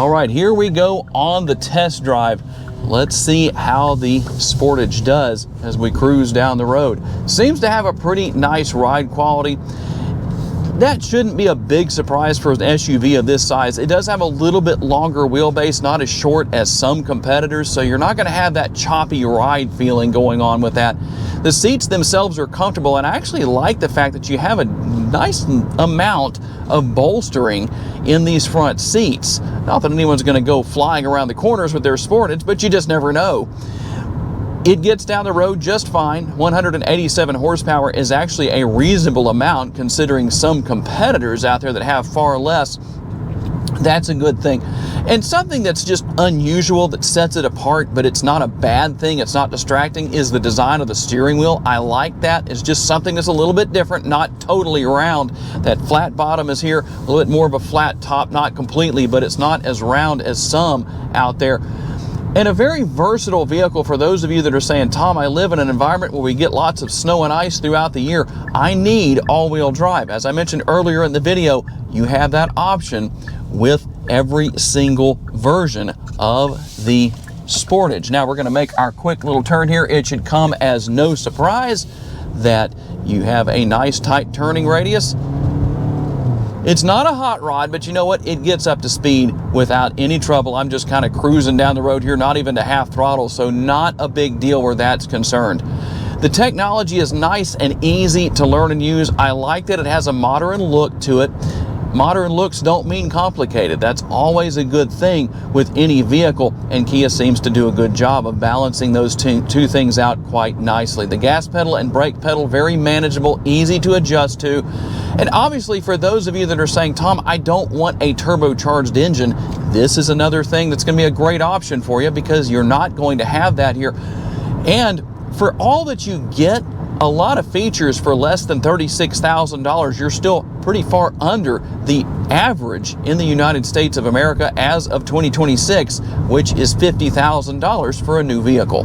All right, here we go on the test drive. Let's see how the Sportage does as we cruise down the road. Seems to have a pretty nice ride quality. That shouldn't be a big surprise for an SUV of this size. It does have a little bit longer wheelbase, not as short as some competitors, so you're not going to have that choppy ride feeling going on with that. The seats themselves are comfortable, and I actually like the fact that you have a nice amount of bolstering in these front seats. Not that anyone's going to go flying around the corners with their Sportage, but you just never know. It gets down the road just fine. 187 horsepower is actually a reasonable amount considering some competitors out there that have far less. That's a good thing. And something that's just unusual that sets it apart, but it's not a bad thing, it's not distracting, is the design of the steering wheel. I like that. It's just something that's a little bit different, not totally round. That flat bottom is here, a little bit more of a flat top, not completely, but it's not as round as some out there. And a very versatile vehicle for those of you that are saying, Tom, I live in an environment where we get lots of snow and ice throughout the year. I need all-wheel drive. As I mentioned earlier in the video, you have that option with every single version of the Sportage. Now we're going to make our quick little turn here. It should come as no surprise that you have a nice tight turning radius. It's not a hot rod, but you know what? It gets up to speed without any trouble. I'm just kind of cruising down the road here, not even to half throttle, so not a big deal where that's concerned. The technology is nice and easy to learn and use. I like that it has a modern look to it. Modern looks don't mean complicated. That's always a good thing with any vehicle, and Kia seems to do a good job of balancing those two things out quite nicely. The gas pedal and brake pedal, very manageable, easy to adjust to. And obviously for those of you that are saying, Tom, I don't want a turbocharged engine, this is another thing that's going to be a great option for you because you're not going to have that here. And for all that you get, a lot of features for less than $36,000, you're still pretty far under the average in the United States of America as of 2026, which is $50,000 for a new vehicle.